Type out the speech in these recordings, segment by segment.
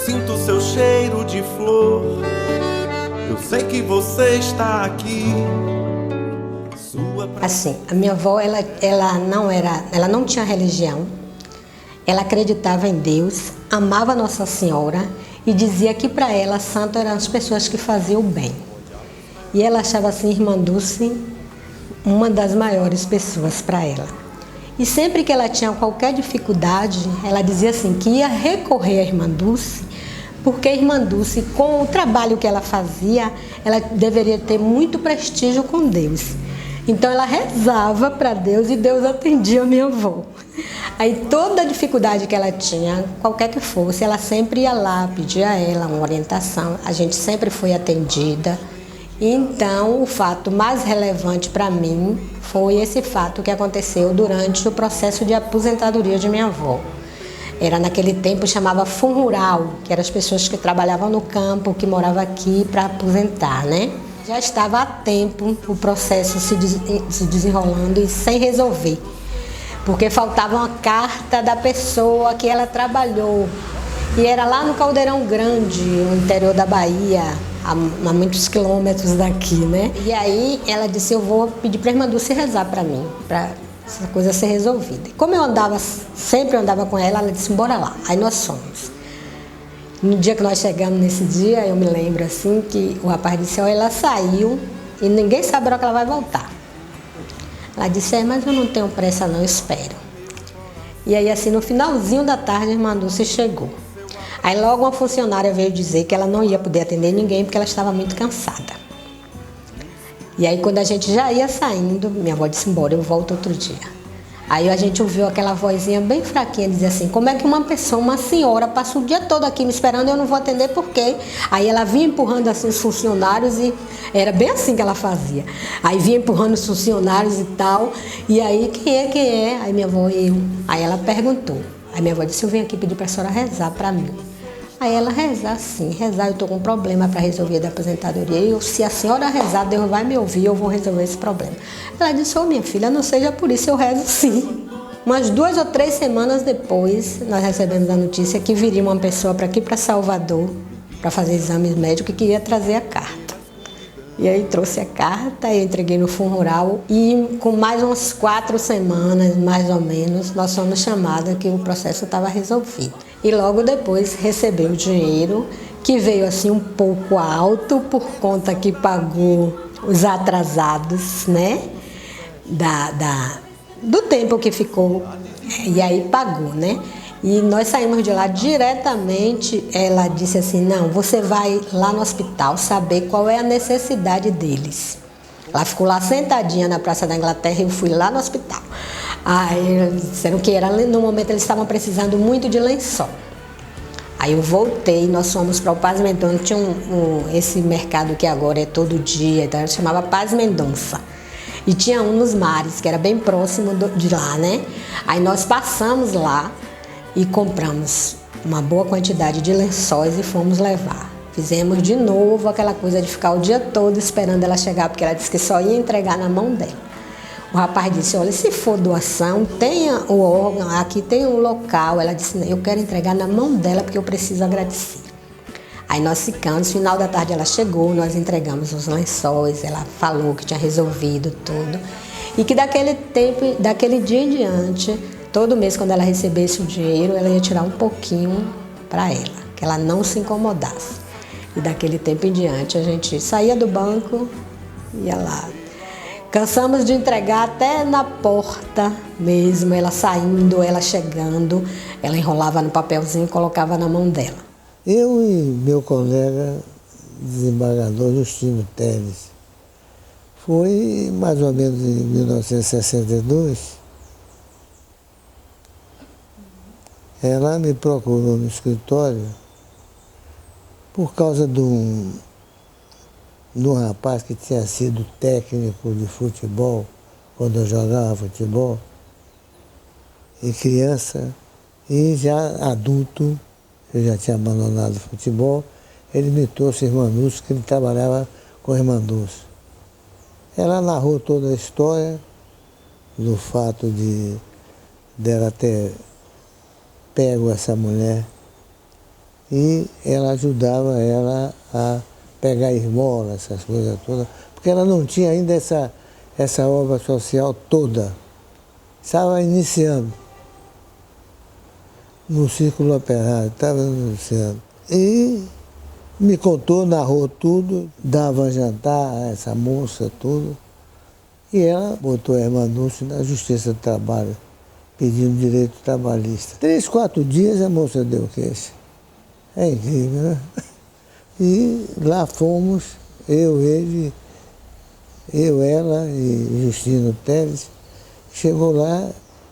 sinto seu cheiro de flor. Eu sei que você está aqui. Assim, a minha avó, ela não tinha religião. Ela acreditava em Deus, amava Nossa Senhora e dizia que para ela santo eram as pessoas que faziam o bem. E ela achava assim Irmã Dulce uma das maiores pessoas para ela. E sempre que ela tinha qualquer dificuldade, ela dizia assim que ia recorrer à Irmã Dulce, porque a Irmã Dulce, com o trabalho que ela fazia, ela deveria ter muito prestígio com Deus. Então ela rezava para Deus e Deus atendia a minha avó. Aí toda a dificuldade que ela tinha, qualquer que fosse, ela sempre ia lá, pedia a ela uma orientação, a gente sempre foi atendida. Então o fato mais relevante para mim foi esse fato que aconteceu durante o processo de aposentadoria de minha avó. Era naquele tempo chamava fundo rural, que eram as pessoas que trabalhavam no campo, que moravam aqui para aposentar, né? Já estava há tempo o processo se desenrolando e sem resolver, porque faltava uma carta da pessoa que ela trabalhou. E era lá no Caldeirão Grande, no interior da Bahia, a muitos quilômetros daqui, né? E aí ela disse, eu vou pedir para a Irmã Dulce rezar para mim, para essa coisa ser resolvida. E como eu sempre andava com ela, ela disse, bora lá. Aí nós fomos. No dia que nós chegamos nesse dia, eu me lembro assim que o rapaz disse, ó, ela saiu e ninguém sabe a hora que ela vai voltar. Ela disse, mas eu não tenho pressa não, eu espero. E aí assim, no finalzinho da tarde, a Irmã Dulce chegou. Aí logo uma funcionária veio dizer que ela não ia poder atender ninguém porque ela estava muito cansada. E aí quando a gente já ia saindo, minha avó disse, embora, eu volto outro dia. Aí a gente ouviu aquela vozinha bem fraquinha, dizer assim, como é que uma pessoa, uma senhora, passa o dia todo aqui me esperando e eu não vou atender por quê? Aí ela vinha empurrando assim os funcionários e era bem assim que ela fazia. Aí vinha empurrando os funcionários e tal, e aí, quem é? Aí minha avó, eu. Aí ela perguntou. Aí minha avó disse, eu venho aqui pedir para a senhora rezar para mim. Aí ela, rezar sim, rezar, eu estou com um problema para resolver da aposentadoria. E se a senhora rezar, Deus vai me ouvir, eu vou resolver esse problema. Ela disse, minha filha, não seja por isso, eu rezo sim. Umas 2 ou 3 semanas depois, nós recebemos a notícia que viria uma pessoa para aqui, para Salvador, para fazer exames médicos e queria trazer a carta. E aí trouxe a carta, eu entreguei no fundo rural e com mais umas 4 semanas, mais ou menos, nós fomos chamadas que o processo estava resolvido. E logo depois recebeu o dinheiro, que veio assim um pouco alto por conta que pagou os atrasados, né? Do tempo que ficou, e aí pagou, né? E nós saímos de lá diretamente, ela disse assim, não, você vai lá no hospital saber qual é a necessidade deles. Ela ficou lá sentadinha na Praça da Inglaterra e eu fui lá no hospital. Aí disseram que no momento eles estavam precisando muito de lençol. Aí eu voltei, nós fomos para o Paz Mendonça, tinha esse mercado que agora é todo dia, então chamava Paz Mendonça. E tinha um nos mares, que era bem próximo de lá, né? Aí nós passamos lá e compramos uma boa quantidade de lençóis e fomos levar. Fizemos de novo aquela coisa de ficar o dia todo esperando ela chegar, porque ela disse que só ia entregar na mão dela. O rapaz disse, olha, se for doação, tenha o órgão, aqui tem um local. Ela disse, eu quero entregar na mão dela porque eu preciso agradecer. Aí nós ficamos, no final da tarde ela chegou, nós entregamos os lençóis, ela falou que tinha resolvido tudo. E que daquele dia em diante, todo mês quando ela recebesse o dinheiro, ela ia tirar um pouquinho para ela, que ela não se incomodasse. E daquele tempo em diante a gente saía do banco e ia lá. Cansamos de entregar até na porta mesmo, ela saindo, ela chegando, ela enrolava no papelzinho e colocava na mão dela. Eu e meu colega, desembargador Justino Teles, foi mais ou menos em 1962, ela me procurou no escritório por causa de um rapaz que tinha sido técnico de futebol, quando eu jogava futebol, e criança, e já adulto, eu já tinha abandonado o futebol, ele me trouxe a Irmã Dulce, que ele trabalhava com a Irmã Dulce. Ela narrou toda a história do fato dela ter pego essa mulher e ela ajudava ela a pegar esmola, essas coisas todas, porque ela não tinha ainda essa obra social toda. Estava iniciando no círculo operário, estava iniciando. E me contou, narrou tudo, dava jantar a essa moça, tudo. E ela botou a irmã Dulce na Justiça do Trabalho, pedindo direito trabalhista. 3, 4 dias a moça deu queixa. É incrível, né? E lá fomos, ele, ela e Justino Teles. Chegou lá,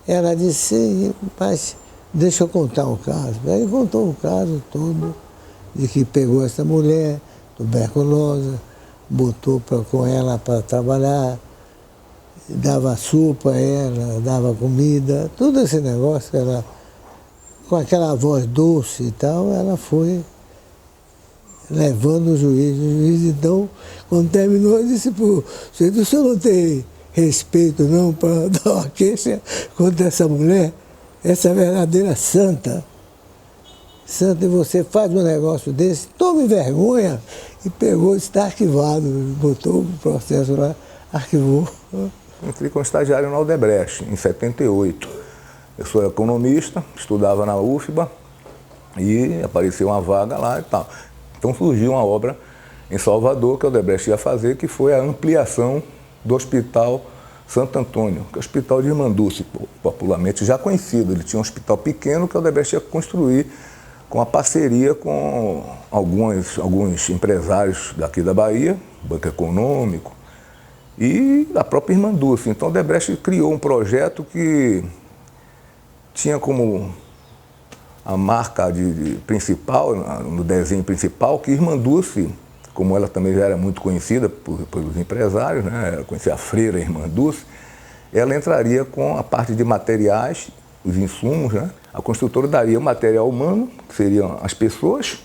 ela disse, mas deixa eu contar o caso. Aí contou o caso todo, de que pegou essa mulher, tuberculosa, botou com ela para trabalhar, dava sopa a ela, dava comida, todo esse negócio, ela, com aquela voz doce e tal, ela foi levando o juiz, então, quando terminou, disse, pô, o senhor não tem respeito não para dar uma queixa contra essa mulher, essa verdadeira santa. Santa, e você faz um negócio desse, tome vergonha. E pegou, está arquivado, botou o processo lá, arquivou. Entrei como estagiário na Odebrecht, em 78. Eu sou economista, estudava na UFBA e apareceu uma vaga lá e tal. Então surgiu uma obra em Salvador que a Odebrecht ia fazer, que foi a ampliação do Hospital Santo Antônio, que é o Hospital de Irmã Dulce, popularmente já conhecido. Ele tinha um hospital pequeno que a Odebrecht ia construir com a parceria com alguns empresários daqui da Bahia, Banco Econômico, e da própria Irmã Dulce. Então a Odebrecht criou um projeto que tinha como a marca principal, no desenho principal, que Irmã Dulce, como ela também já era muito conhecida pelos empresários, né, ela conhecia a freira Irmã Dulce, ela entraria com a parte de materiais, os insumos, né? A construtora daria o material humano, que seriam as pessoas,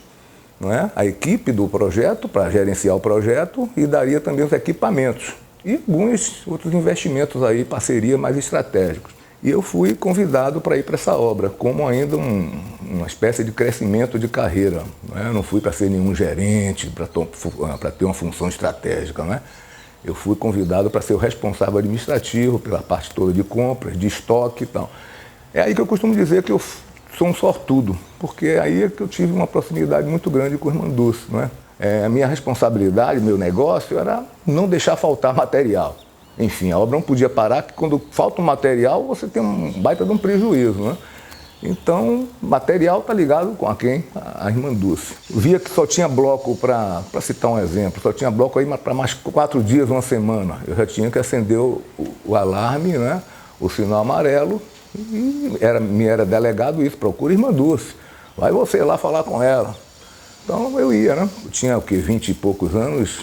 não é? A equipe do projeto, para gerenciar o projeto, e daria também os equipamentos e alguns outros investimentos aí, parceria mais estratégicos. E eu fui convidado para ir para essa obra, como ainda uma espécie de crescimento de carreira. Né? Eu não fui para ser nenhum gerente, para ter uma função estratégica. Né? Eu fui convidado para ser o responsável administrativo pela parte toda de compras, de estoque e tal. É aí que eu costumo dizer que eu sou um sortudo, porque é aí que eu tive uma proximidade muito grande com o Irmã Dulce. Né? A minha responsabilidade, meu negócio, era não deixar faltar material. Enfim, a obra não podia parar, porque quando falta um material, você tem um baita de um prejuízo, né? Então, material está ligado com quem? A Irmã Dulce. Via que só tinha bloco, para citar um exemplo, só tinha bloco aí para mais 4 dias, uma semana. Eu já tinha que acender o alarme, né? O sinal amarelo, e me era delegado isso, procura Irmã Dulce. Vai você lá falar com ela. Então, eu ia, né? Eu tinha, 20 e poucos anos.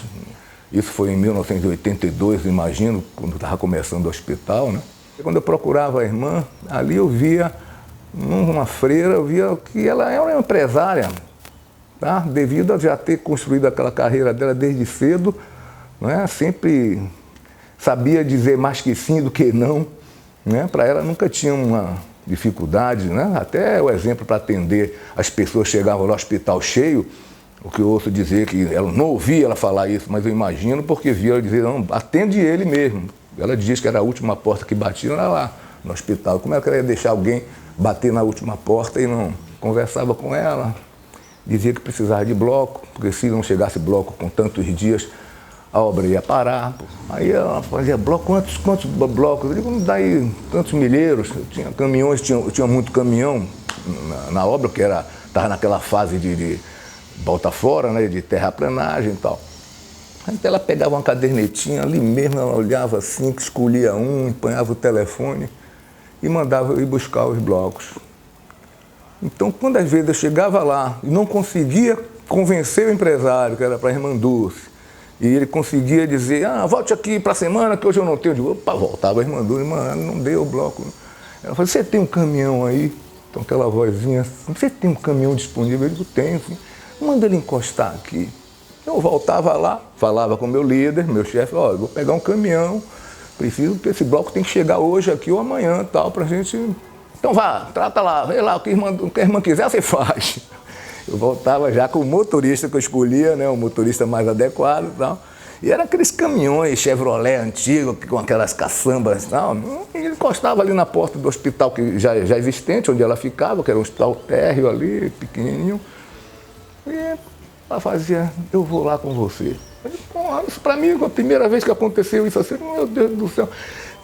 Isso foi em 1982, imagino, quando estava começando o hospital, né? E quando eu procurava a irmã, ali eu via uma freira, eu via que ela era uma empresária, tá? Devido a já ter construído aquela carreira dela desde cedo, né? Sempre sabia dizer mais que sim do que não, né? Para ela nunca tinha uma dificuldade, né? Até o exemplo para atender, as pessoas chegavam no hospital cheio. O que eu ouço dizer que ela não ouvia ela falar isso, mas eu imagino porque via ela dizer, não, atende ele mesmo. Ela diz que era a última porta que batia, era lá no hospital. Como é que ela ia deixar alguém bater na última porta e não? Conversava com ela, dizia que precisava de bloco, porque se não chegasse bloco com tantos dias, a obra ia parar. Aí ela fazia bloco, quantos blocos? Eu digo, não dá aí tantos milheiros. Eu tinha caminhões, eu tinha muito caminhão na obra, que estava naquela fase de volta fora, né, de terraplanagem e tal. Aí ela pegava uma cadernetinha, ali mesmo ela olhava assim, escolhia empanhava o telefone e mandava eu ir buscar os blocos. Então, quando às vezes eu chegava lá e não conseguia convencer o empresário, que era para a Irmã Dulce, e ele conseguia dizer, volte aqui para a semana que hoje eu não tenho. Eu digo, opa, voltava a Irmã Dulce, irmã, não deu o bloco. Ela falou, você tem um caminhão aí? Então aquela vozinha assim, você tem um caminhão disponível? Eu digo, tenho, sim. Manda ele encostar aqui. Eu voltava lá, falava com o meu líder, meu chefe, eu vou pegar um caminhão, preciso que esse bloco tem que chegar hoje aqui ou amanhã, tal, pra gente... Então vá, trata lá, vê lá, o que a irmã quiser, você faz. Eu voltava já com o motorista que eu escolhia, né, o motorista mais adequado e tal. E eram aqueles caminhões Chevrolet antigos, com aquelas caçambas e tal. E ele encostava ali na porta do hospital que já existente, onde ela ficava, que era um hospital térreo ali, pequenininho. E ela fazia, eu vou lá com você. Eu disse, isso para mim, a primeira vez que aconteceu isso assim, meu Deus do céu.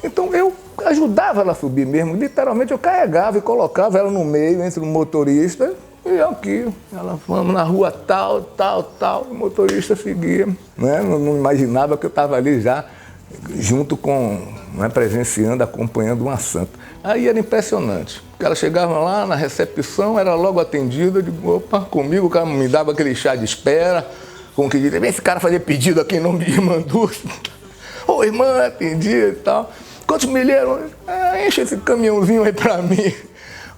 Então eu ajudava ela a subir mesmo, literalmente eu carregava e colocava ela no meio, entre o motorista e eu aqui. Ela, vamos na rua tal, o motorista seguia. Né? Não imaginava que eu estava ali já, junto com, né, presenciando, acompanhando uma santa. Aí era impressionante, porque ela chegava lá na recepção, era logo atendida, eu digo, opa, comigo o cara me dava aquele chá de espera, com que dizia, vem esse cara fazer pedido aqui em nome de irmã Dulce. Ô irmã, atendia e tal. Quantos milheiros? Enche esse caminhãozinho aí pra mim.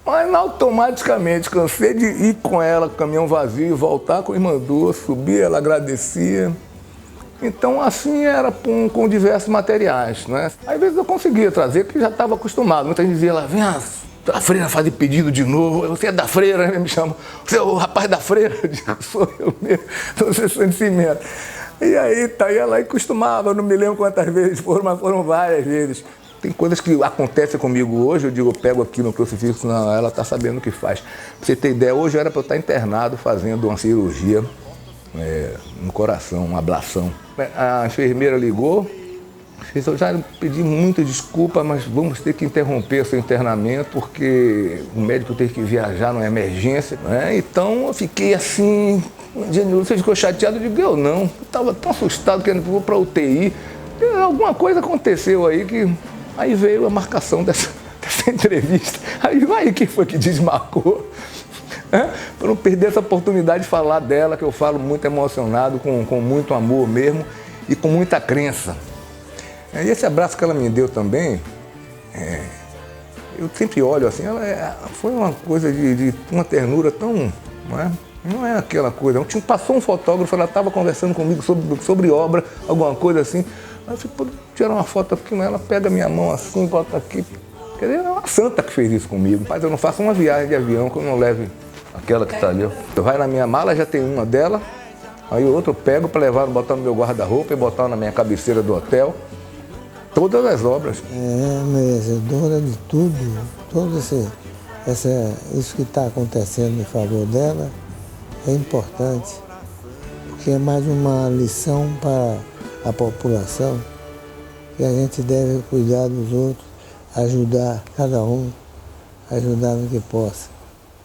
Mas automaticamente cansei de ir com ela, caminhão vazio, voltar com a irmã Dulce, subir, ela agradecia. Então assim era com diversos materiais, né? Às vezes eu conseguia trazer, porque já estava acostumado. Muita gente dizia lá, vem a freira fazer pedido de novo. Você é da freira, né? Me chama. Você é o rapaz da freira? Eu digo, sou eu mesmo, sou Sessão de Cimento. E aí, ia lá e costumava, não me lembro quantas vezes foram, mas foram várias vezes. Tem coisas que acontecem comigo hoje, eu digo, eu pego aqui no crucifixo, não, ela está sabendo o que faz. Pra você ter ideia, hoje era para eu estar internado fazendo uma cirurgia no coração, uma ablação. A enfermeira ligou, eu já pedi muita desculpa, mas vamos ter que interromper seu internamento, porque o médico teve que viajar numa emergência. Né? Então eu fiquei assim, você ficou chateado? Eu digo, eu não, eu estava tão assustado que eu vou para a UTI. Alguma coisa aconteceu aí que... Aí veio a marcação dessa entrevista. Aí quem foi que desmarcou? Para não perder essa oportunidade de falar dela, que eu falo muito emocionado, com muito amor mesmo e com muita crença. E esse abraço que ela me deu também, eu sempre olho assim, foi uma coisa de uma ternura tão... Não é aquela coisa. Passou um fotógrafo, ela estava conversando comigo sobre obra, alguma coisa assim. Aí eu falei, tirar uma foto aqui, ela pega minha mão assim, bota aqui. Quer dizer, é uma santa que fez isso comigo. Mas eu não faço uma viagem de avião que eu não leve aquela que está ali. Eu vai na minha mala, já tem uma dela, aí o outro eu pego para levar, botar no meu guarda-roupa e botar na minha cabeceira do hotel. Todas as obras. É merecedora de tudo isso que está acontecendo em favor dela é importante, porque é mais uma lição para a população, que a gente deve cuidar dos outros, ajudar cada um, ajudar no que possa.